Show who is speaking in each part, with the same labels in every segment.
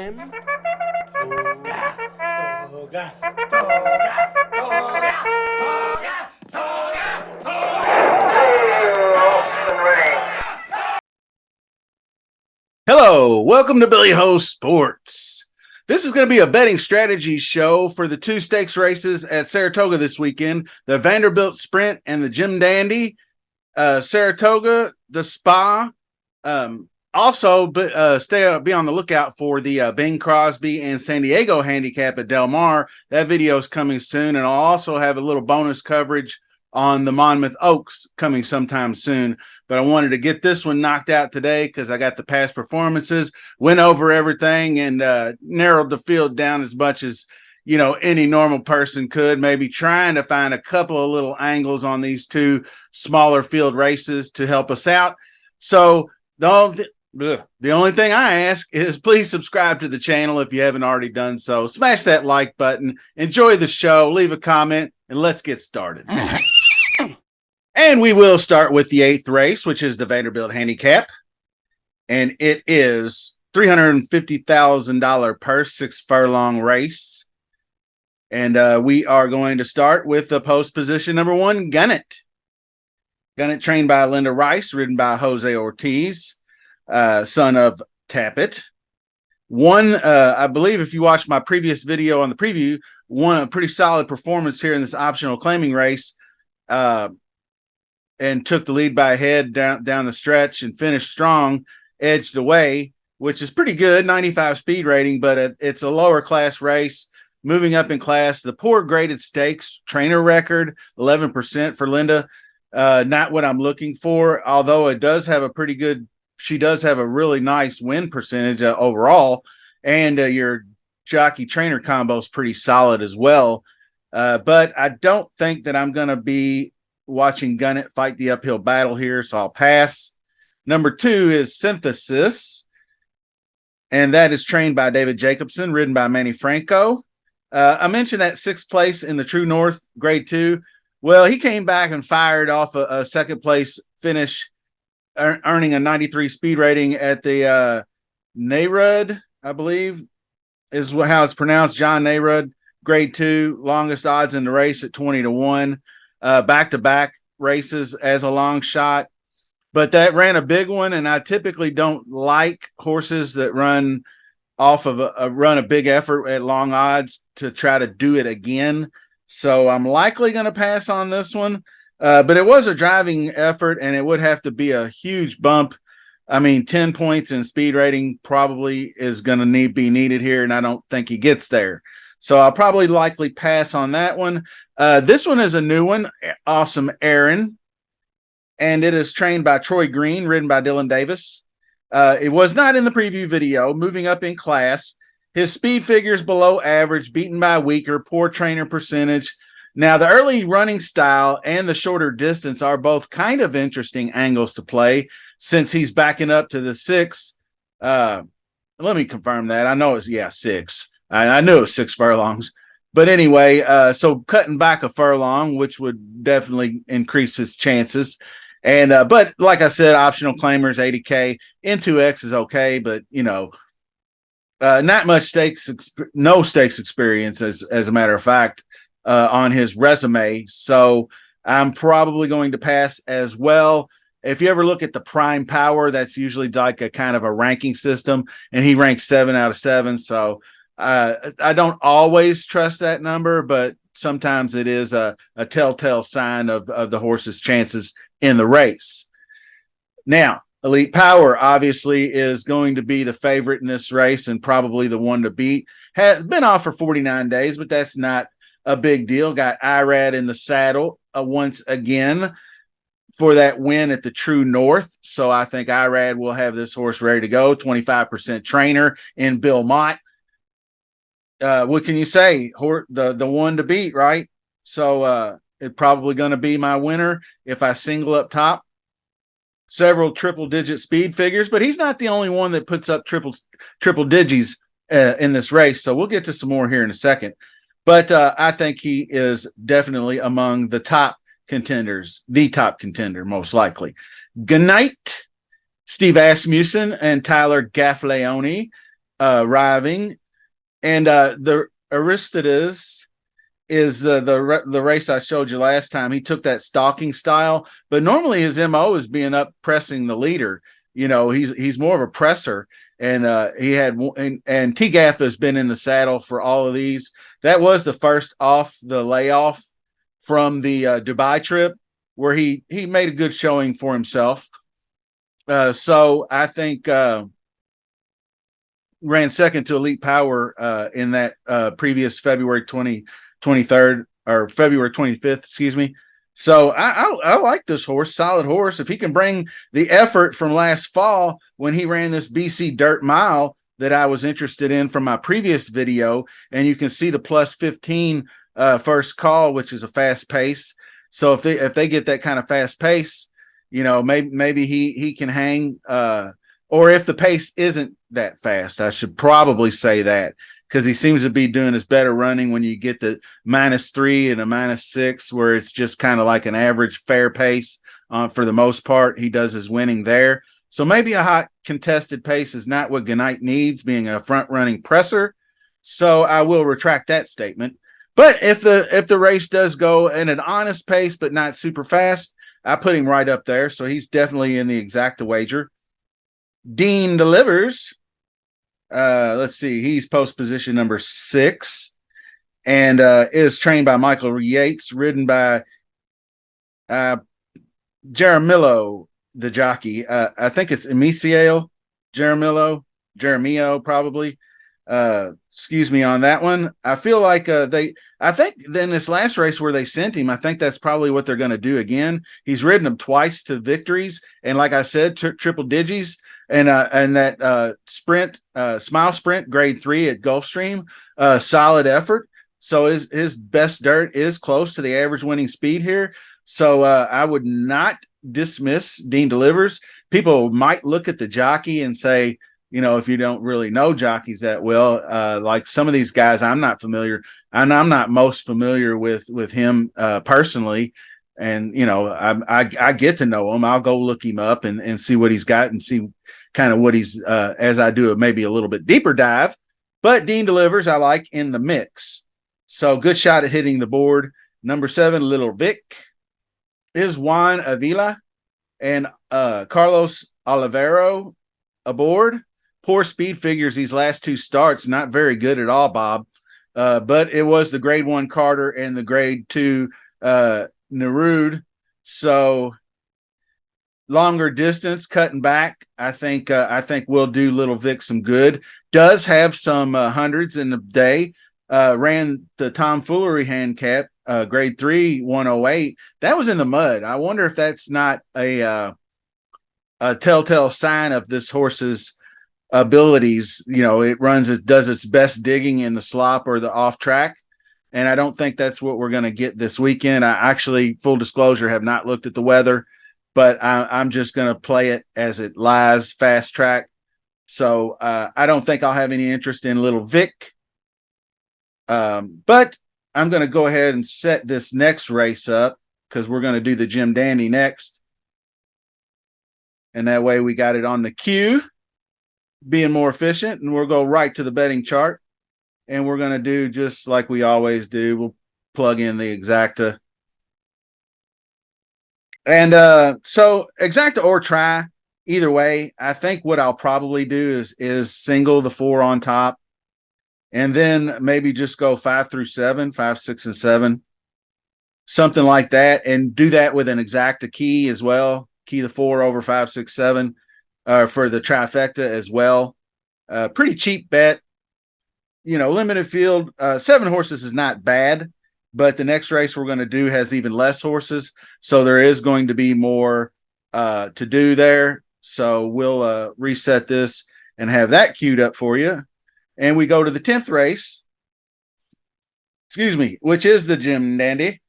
Speaker 1: Toga, toga, toga, toga, toga, toga,
Speaker 2: Hello, welcome to Billy Ho Sports. This is going to be a betting strategy show for the two stakes races at Saratoga this weekend, the Vanderbilt Sprint and the Jim Dandy. Saratoga, the Spa. Also, be on the lookout for the Bing Crosby and San Diego handicap at Del Mar. That video is coming soon, and I'll also have a little bonus coverage on the Monmouth Oaks coming sometime soon. But I wanted to get this one knocked out today because I got the past performances, went over everything, and narrowed the field down as much as any normal person could, maybe trying to find a couple of little angles on these two smaller field races to help us out. So the only thing I ask is please subscribe to the channel if you haven't already done so. Smash that like button, enjoy the show, leave a comment, and let's get started. And we will start with the 8th race, which is the Vanderbilt handicap. And it is $350,000 purse, 6 furlong race. And we are going to start with the post position number 1, Gannett. Gannett trained by Linda Rice, ridden by Jose Ortiz, son of Tappet. I believe if you watched my previous video on the preview, won a pretty solid performance here in this optional claiming race. And took the lead by a head down the stretch and finished strong, edged away, which is pretty good, 95 speed rating, but it's a lower class race. Moving up in class, the poor graded stakes trainer record, 11% for Linda. Not what I'm looking for, although she does have a really nice win percentage overall, and your jockey trainer combo is pretty solid as well. But I don't think that I'm going to be watching Gannett fight the uphill battle here, so I'll pass. Number 2 is Synthesis, and that is trained by David Jacobson, ridden by Manny Franco. I mentioned that 6th place in the True North Grade 2. Well, he came back and fired off a second place finish, earning a 93 speed rating at the Nayrud, I believe is how it's pronounced, John Nayrud, Grade 2, longest odds in the race at 20-1. Back-to-back races as a long shot, but that ran a big one, and I typically don't like horses that run off of a big effort at long odds to try to do it again. So I'm likely going to pass on this one, but it was a driving effort, and it would have to be a huge bump. I mean, 10 points in speed rating probably is going to be needed here, and I don't think he gets there. So I'll probably likely pass on that one. This one is a new one, Awesome Aaron, and it is trained by Troy Green, ridden by Dylan Davis. It was not in the preview video. Moving up in class, his speed figures below average, beaten by weaker, poor trainer percentage. Now, the early running style and the shorter distance are both kind of interesting angles to play since he's backing up to the 6. Let me confirm that. I know it's 6. I knew it was 6 furlongs. But anyway, so cutting back a furlong, which would definitely increase his chances. And but like I said, optional claimers, 80K. N2X is okay, but not much no stakes experience as a matter of fact on his resume. So I'm probably going to pass as well. If you ever look at the prime power, that's usually like a kind of a ranking system, and he ranks 7 out of 7. So I don't always trust that number, but sometimes it is a telltale sign of the horse's chances in the race. Now, Elite Power obviously is going to be the favorite in this race and probably the one to beat. Has been off for 49 days, but that's not a big deal. Got Irad in the saddle once again for that win at the True North. So I think Irad will have this horse ready to go. 25% trainer in Bill Mott. What can you say? The one to beat, right? So it's probably going to be my winner if I single up top. Several triple-digit speed figures, but he's not the only one that puts up triple digits in this race. So we'll get to some more here in a second. But I think he is definitely among the top contenders, the top contender, most likely. Gannett, Steve Asmussen, and Tyler Gaffleone. arriving. And the Aristides is the race I showed you last time. He took that stalking style, but normally his MO is being up pressing the leader. He's more of a presser, and he had and T-Gaff has been in the saddle for all of these. That was the first off the layoff from the Dubai trip where he made a good showing for himself. So I think ran second to Elite Power in that previous February 23rd or February 25th, excuse me. So I like this horse, solid horse. If he can bring the effort from last fall when he ran this BC Dirt Mile that I was interested in from my previous video, and you can see the plus 15 first call, which is a fast pace. So if they get that kind of fast pace, maybe he can hang. Or if the pace isn't that fast, I should probably say that, because he seems to be doing his better running when you get the -3 and a -6, where it's just kind of like an average fair pace. For the most part, he does his winning there. So maybe a hot contested pace is not what Gannett needs, being a front running presser. So I will retract that statement. But if the race does go in an honest pace, but not super fast, I put him right up there. So he's definitely in the exacta wager. Dean Delivers. Let's see. He's post position number 6 and is trained by Michael Yates, ridden by Jaramillo, the jockey. I think it's Emisiel Jaramillo, probably. Excuse me on that one. I feel like I think then this last race where they sent him, I think that's probably what they're going to do again. He's ridden them twice to victories. And like I said, triple digis. And that sprint, smile sprint, grade 3 at Gulfstream, solid effort. So his best dirt is close to the average winning speed here. So I would not dismiss Dean Delivers. People might look at the jockey and say, if you don't really know jockeys that well, like some of these guys, I'm not familiar, and I'm not most familiar with him personally. And I get to know him. I'll go look him up and see what he's got and see kind of what he's as I do maybe a little bit deeper dive. But Dean Delivers I like in the mix. So good shot at hitting the board. Number 7, Little Vic, is Juan Avila and Carlos Olivero aboard. Poor speed figures these last 2 starts, not very good at all, Bob. But it was the grade 1 Carter and the grade 2 Nerude. So longer distance, cutting back, I think we'll do Little Vic some good. Does have some hundreds in the day. Ran the tomfoolery handicap, grade 3, 108. That was in the mud. I wonder if that's not a telltale sign of this horse's abilities. It does its best digging in the slop or the off track. And I don't think that's what we're going to get this weekend. I actually, full disclosure, have not looked at the weather, but I'm just going to play it as it lies, fast track. So I don't think I'll have any interest in Little Vic. But I'm going to go ahead and set this next race up because we're going to do the Jim Dandy next. And that way we got it on the queue, being more efficient. And we'll go right to the betting chart. And we're going to do just like we always do. We'll plug in the exacta. And so exacta or try, either way, I think what I'll probably do is single the 4 on top. And then maybe just go 5 through 7, 5, 6, and 7, something like that. And do that with an exacta key as well. Key the 4 over 5, 6, 7 for the trifecta as well. Pretty cheap bet. Limited field, 7 horses is not bad, but the next race we're going to do has even less horses. So there is going to be more to do there. So we'll reset this and have that queued up for you. And we go to the 10th race, which is the Jim Dandy,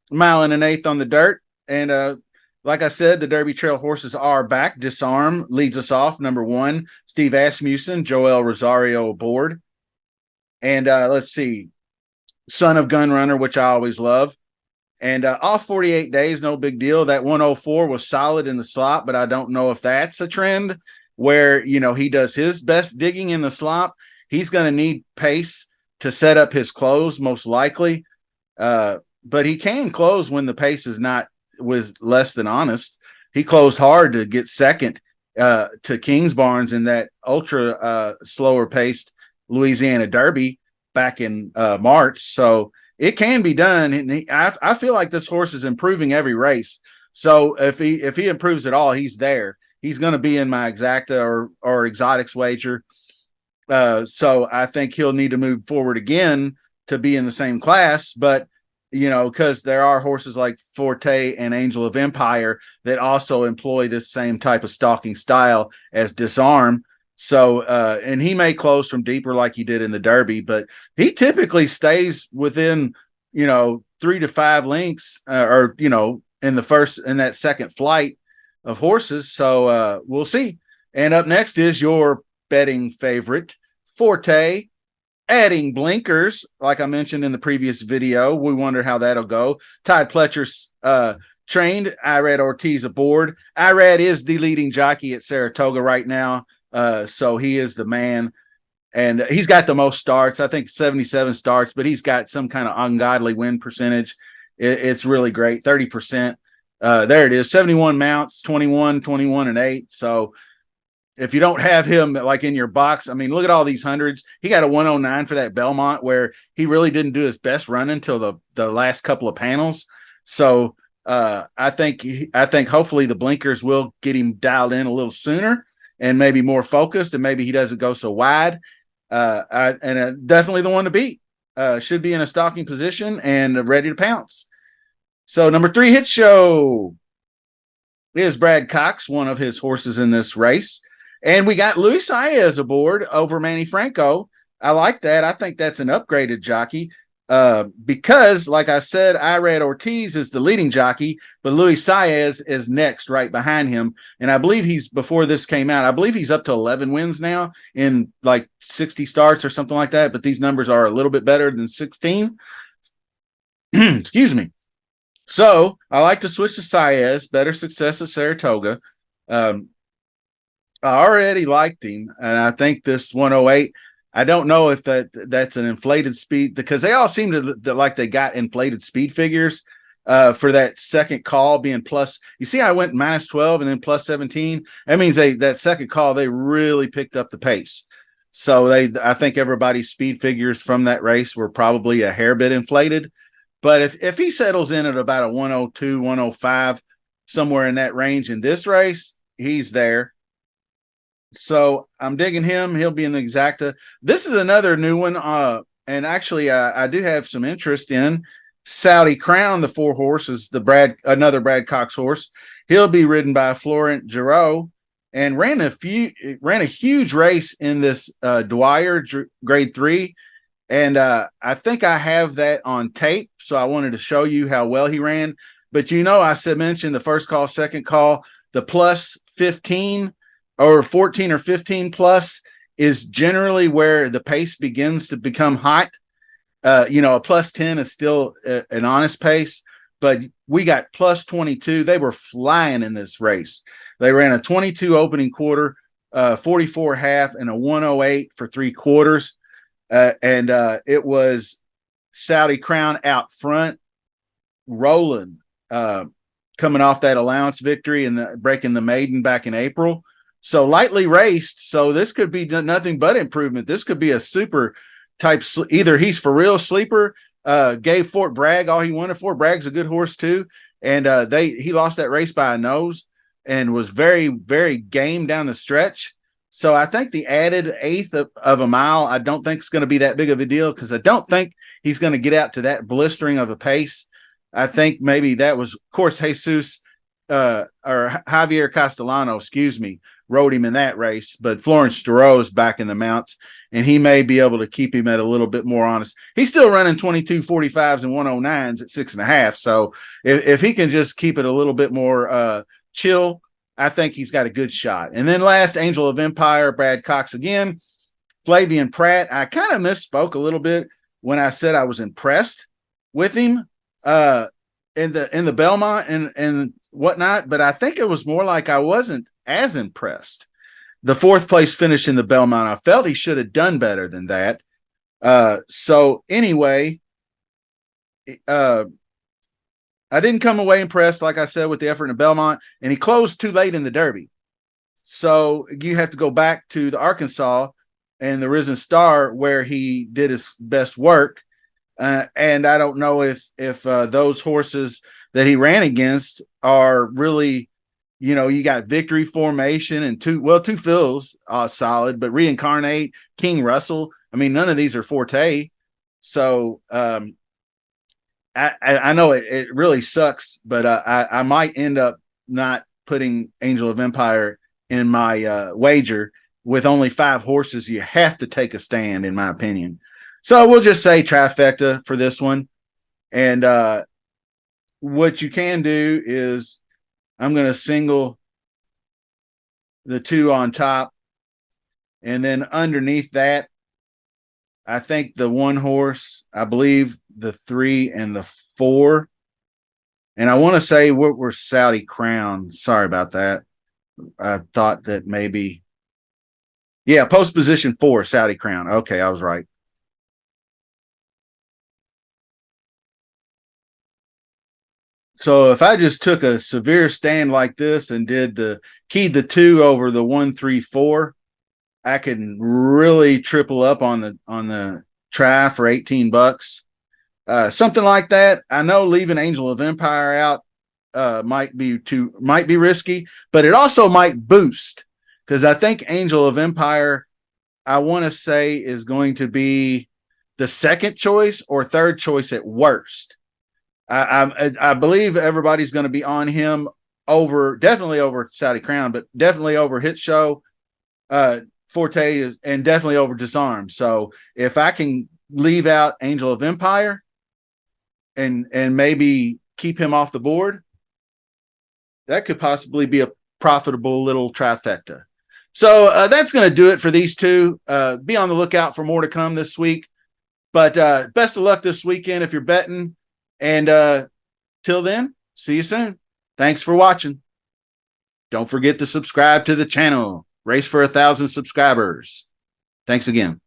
Speaker 2: 1 1/8 on the dirt. And like I said, the Derby Trail horses are back. Disarm leads us off. Number 1, Steve Asmussen, Joel Rosario aboard. And let's see, Son of Gunrunner, which I always love. And off 48 days, no big deal. That 104 was solid in the slot, but I don't know if that's a trend. where, he does his best digging in the slop. He's going to need pace to set up his close, most likely. But he can close when the pace is not was less than honest. He closed hard to get second to Kings Barnes in that ultra slower paced Louisiana Derby back in March. So it can be done. And I feel like this horse is improving every race. So if he improves at all, he's there. He's going to be in my exacta or exotics wager. So I think he'll need to move forward again to be in the same class. But because there are horses like Forte and Angel of Empire that also employ this same type of stalking style as Disarm. So, and he may close from deeper like he did in the Derby, but he typically stays within, 3 to 5 lengths, or in that second flight of horses. So we'll see. And up next is your betting favorite, Forte, adding blinkers, like I mentioned in the previous video. We wonder how that'll go. Tide Pletcher's trained. Irad Ortiz aboard. Irad is the leading jockey at Saratoga right now, so he is the man. And he's got the most starts. I think 77 starts, but he's got some kind of ungodly win percentage. It's really great, 30%. There it is, 71 mounts, 21, 21, and 8. So if you don't have him like in your box, I mean, look at all these hundreds. He got a 109 for that Belmont where he really didn't do his best run until the last couple of panels. So I think hopefully the blinkers will get him dialed in a little sooner and maybe more focused, and maybe he doesn't go so wide. Definitely the one to beat. Should be in a stalking position and ready to pounce. So number 3 hit show is Brad Cox, one of his horses in this race. And we got Luis Saez aboard over Manny Franco. I like that. I think that's an upgraded jockey because, like I said, Irad Ortiz is the leading jockey, but Luis Saez is next right behind him. And I believe before this came out, I believe he's up to 11 wins now in like 60 starts or something like that. But these numbers are a little bit better than 16. Excuse me. So I like to switch to Saez, better success at Saratoga. I already liked him, and I think this 108. I don't know if that's an inflated speed, because they all seem to like they got inflated speed figures for that second call being plus. You see, I went -12 and then plus 17. That means that second call they really picked up the pace. So I think everybody's speed figures from that race were probably a hair bit inflated. But if he settles in at about a 102, 105, somewhere in that range in this race, he's there. So I'm digging him. He'll be in the exacta. This is another new one. And actually, I do have some interest in Saudi Crown. The 4 horses, another Brad Cox horse. He'll be ridden by Florent Giraud, and ran a huge race in this Dwyer Grade 3. And I think I have that on tape. So I wanted to show you how well he ran. But I mentioned the first call, second call, the plus 15 or 14 or 15 plus is generally where the pace begins to become hot. A plus 10 is still an honest pace, but we got plus 22. They were flying in this race. They ran a 22 opening quarter, 44 half, and a 108 for 3/4. And it was Saudi Crown out front, rolling, coming off that allowance victory and breaking the maiden back in April. So lightly raced. So this could be nothing but improvement. This could be a super type. Either he's for real sleeper, gave Fort Bragg all he wanted. Fort Bragg's a good horse too. And he lost that race by a nose and was very, very game down the stretch. So I think the added 1/8 of a mile, I don't think it's going to be that big of a deal, because I don't think he's going to get out to that blistering of a pace. I think maybe that was, of course, Jesus or Javier Castellano, rode him in that race, but Florence Giraud is back in the mounts, and he may be able to keep him at a little bit more honest. He's still running 22:45s and 109s at 6.5. So if he can just keep it a little bit more chill, I think he's got a good shot. And then last, Angel of Empire, Brad Cox again. Flavian Pratt, I kind of misspoke a little bit when I said I was impressed with him in the Belmont and whatnot, but I think it was more like I wasn't as impressed, the fourth place finish in the Belmont. I felt he should have done better than that. So anyway, I didn't come away impressed, like I said, with the effort in the Belmont, and he closed too late in the Derby. So you have to go back to the Arkansas and the Risen Star where he did his best work. And I don't know if those horses that he ran against are really, you got Victory Formation and two fills solid, but Reincarnate, King Russell. I mean, none of these are Forte. So I know it really sucks, but I might end up not putting Angel of Empire in my wager. With only 5 horses, you have to take a stand, in my opinion. So we'll just say trifecta for this one. And what you can do is I'm going to single the 2 on top. And then underneath that, I think the 1 horse, I believe the 3 and the 4. And I want to say what were Saudi Crown. Sorry about that. I thought that maybe. Yeah, post position 4, Saudi Crown. Okay, I was right. So if I just took a severe stand like this and did keyed the 2 over the 1, 3, 4, I could really triple up on the try for $18. Something like that. I know leaving Angel of Empire out might be risky, but it also might boost, because I think Angel of Empire, I want to say, is going to be the second choice or third choice at worst. I believe everybody's going to be on him definitely over Saudi Crown, but definitely over Hit Show, Forte is, and definitely over Disarm. So if I can leave out Angel of Empire and maybe keep him off the board, that could possibly be a profitable little trifecta. So that's going to do it for these 2. Be on the lookout for more to come this week. But best of luck this weekend if you're betting. And till then, see you soon. Thanks for watching. Don't forget to subscribe to the channel. Race for 1,000 subscribers. Thanks again.